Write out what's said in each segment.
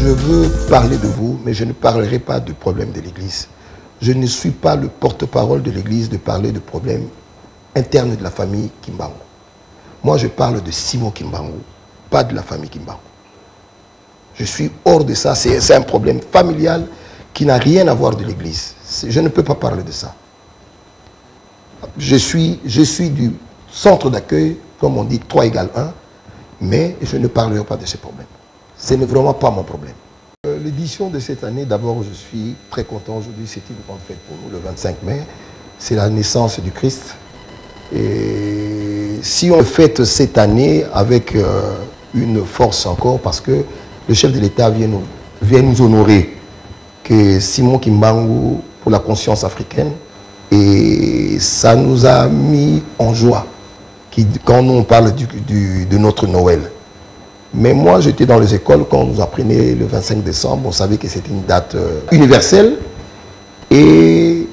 Je veux parler de vous, mais je ne parlerai pas du problème de l'Église. Je ne suis pas le porte-parole de l'Église de parler de problèmes internes de la famille Kimbangu. Moi, je parle de Simon Kimbangu, pas de la famille Kimbangu. Je suis hors de ça. C'est un problème familial qui n'a rien à voir de l'Église. Je ne peux pas parler de ça. Je suis du centre d'accueil, comme on dit, 3 égale 1, mais je ne parlerai pas de ces problèmes. Ce n'est vraiment pas mon problème. L'édition de cette année, d'abord, je suis très content. Aujourd'hui, c'est une grande fête pour nous, le 25 mai. C'est la naissance du Christ. Et si on fête cette année avec une force encore, parce que le chef de l'État vient nous honorer, que Simon Kimbangu pour la conscience africaine, et ça nous a mis en joie quand on parle de notre Noël. Mais moi, j'étais dans les écoles quand on nous apprenait le 25 décembre, on savait que c'était une date universelle. Et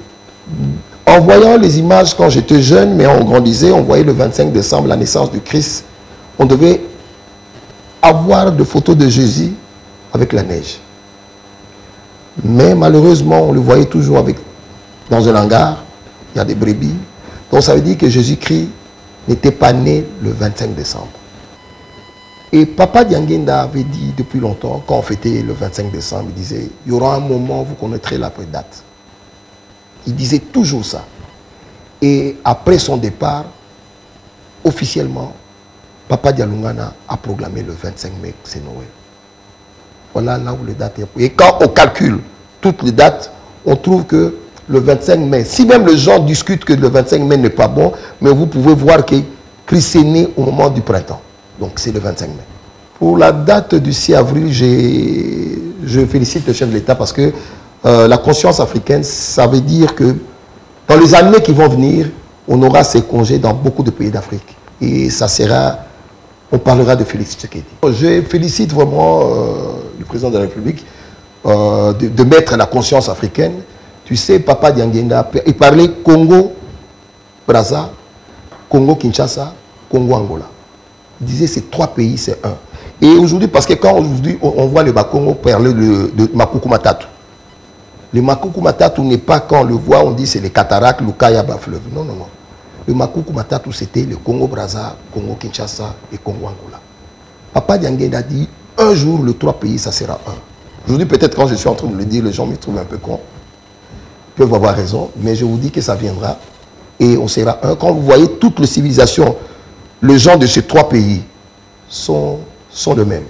en voyant les images quand j'étais jeune, mais on grandissait, on voyait le 25 décembre la naissance du Christ, on devait avoir des photos de Jésus avec la neige. Mais malheureusement, on le voyait toujours dans un hangar, il y a des brebis. Donc ça veut dire que Jésus-Christ n'était pas né le 25 décembre. Et Papa Dianguinda avait dit depuis longtemps, quand on fêtait le 25 décembre, il disait, il y aura un moment où vous connaîtrez la vraie date. Il disait toujours ça. Et après son départ, officiellement, Papa Dialungana a proclamé le 25 mai, c'est Noël. Voilà là où les dates est. Et quand on calcule toutes les dates, on trouve que le 25 mai, si même les gens discutent que le 25 mai n'est pas bon, mais vous pouvez voir que Christ est né au moment du printemps. Donc c'est le 25 mai. Pour la date du 6 avril, je félicite le chef de l'État parce que la conscience africaine, ça veut dire que dans les années qui vont venir, on aura ces congés dans beaucoup de pays d'Afrique. Et ça sera, on parlera de Félix Tshisekedi. Je félicite vraiment le président de la République de mettre la conscience africaine. Tu sais, Papa Dianguinda, il parlait Congo, Brazza, Congo, Kinshasa, Congo, Angola. Il disait ces 3 pays, c'est un. Et aujourd'hui, parce que quand aujourd'hui on voit le Bakongo parler de Makuku Matatu. Le Makuku Matatu n'est pas quand on le voit, on dit c'est les cataractes, le Kayaba fleuve. Non, non, non. Le Makuku Matatu, c'était le Congo Brazza, Congo Kinshasa et Congo Angola. Papa Dianguinda a dit, un jour, les 3 pays, ça sera un. Aujourd'hui, peut-être quand je suis en train de le dire, les gens me trouvent un peu con. Ils peuvent avoir raison, mais je vous dis que ça viendra. Et on sera un. Quand vous voyez toutes les civilisations, les gens de ces 3 pays sont de même.